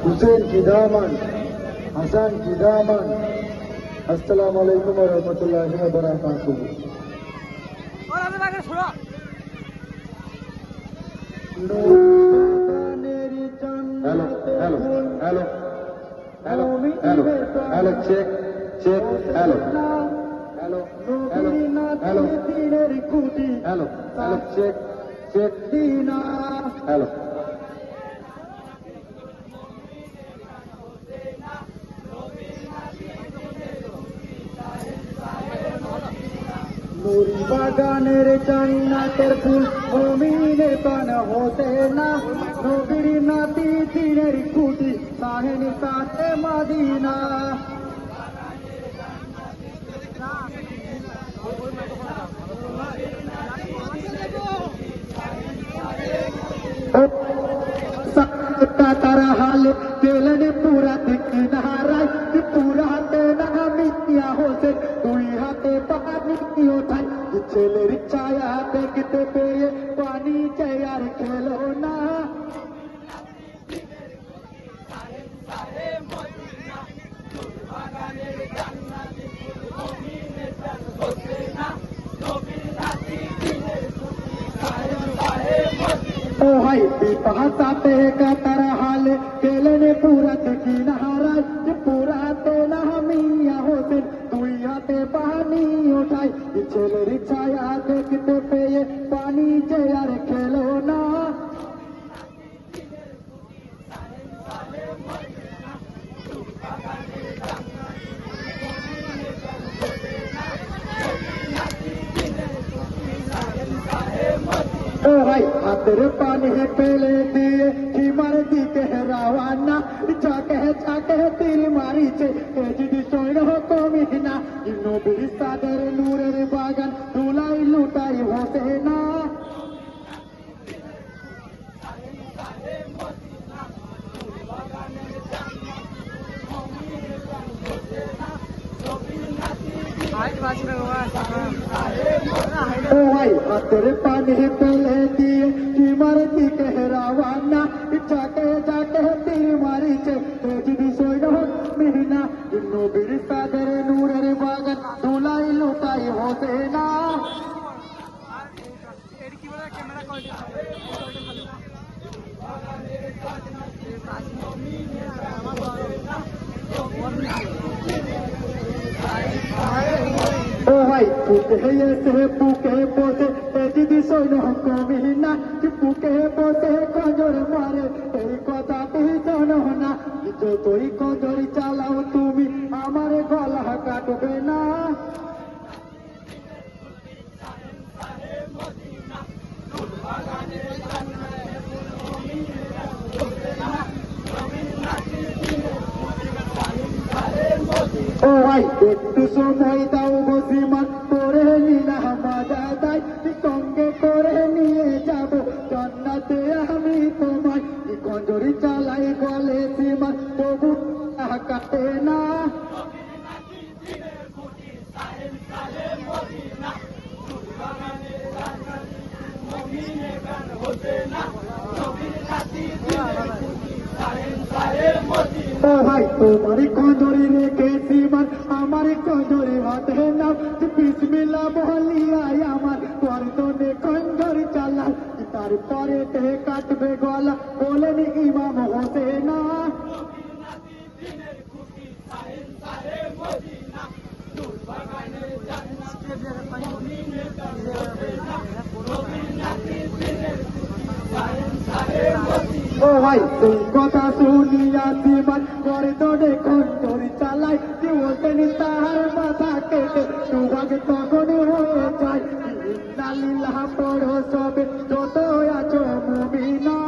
हुसैन की दामन, हसन की दामन। अस्सलाम वालेकुम व रहमतुल्लाहि व बरकातुहू। Hello hello hello hello hello hello check check hello hello hello hello hello hello check check hello নুরি বাগানের জান্নাতের ফুল মুমিনের পান হতে না নবীর নাতি দিনের খুঁটি সাহেন কাছে মদিনা। तारा हाल केलन पूरा दिख नाराय पूरा हाथे ना मिया होसे दुई हाथे पानी की उठाई ছেলের ছায়া দেখতে পেয়ে পানি চেয়ার খেলো না। ओ भाई पिपासाते का तारा हाल केलने पूरा देखी नहारा पूरा हाथे ना मिया होसे दुई हाथे पानी उठाई ছেলের ছায়া দেখতে পেয়ে পানি চেয়ার খেলো না। ओ भाई हाथेर पानी पेले दिए हिमार दिके रवाना जाके जाके तीर मारिছে যদি সৈন্য কমি না নবীর সাদের নূরের বাগান ধুলাই লুটাই হতে না। ओ भाई हाथेर पानी पेले दिए हिमार दिके रवाना जाके जाके तीर मारिছে যদি সৈন্য কমি না নবীর সাদের নূরের বাগান ধুলাই লুটাই হতে না। ओ भाई पुके से पुके पोसे যদি সৈন্য কমি না পুকে পোসে কজর মারে এই কথা তুই জানো না যতই কজরি চালাও তুমি আমার গলা কাটবে না। ও ভাই একটু সময় দাও বসিমান করে নীলা মাজা দাই সঙ্গে করে নিয়ে যাব জান্নাতে আমি তোমায় কঞ্জরি চালাই গলে সীমান তবু কাটে না। ও ভাই তোমার কঞ্জরি রেখে সীমান আমার কঞ্জরি হাতে নাও বিসমিল্লাহ বলিয়াই আমার পরদনে কঞ্জরি চালাও তারপরে তে কাটবে গলা বলেন ইমাম হোসেন। ও ভাই তুই কথা শুনিয়া সীমান পরদনে কঞ্জরি চালাই হোসেন তাহার মাথা কেটে সুভাগ তখন হয়ে যায় ইন্নালিল্লাহ পড়ো সবে যত আছো মুমিনা।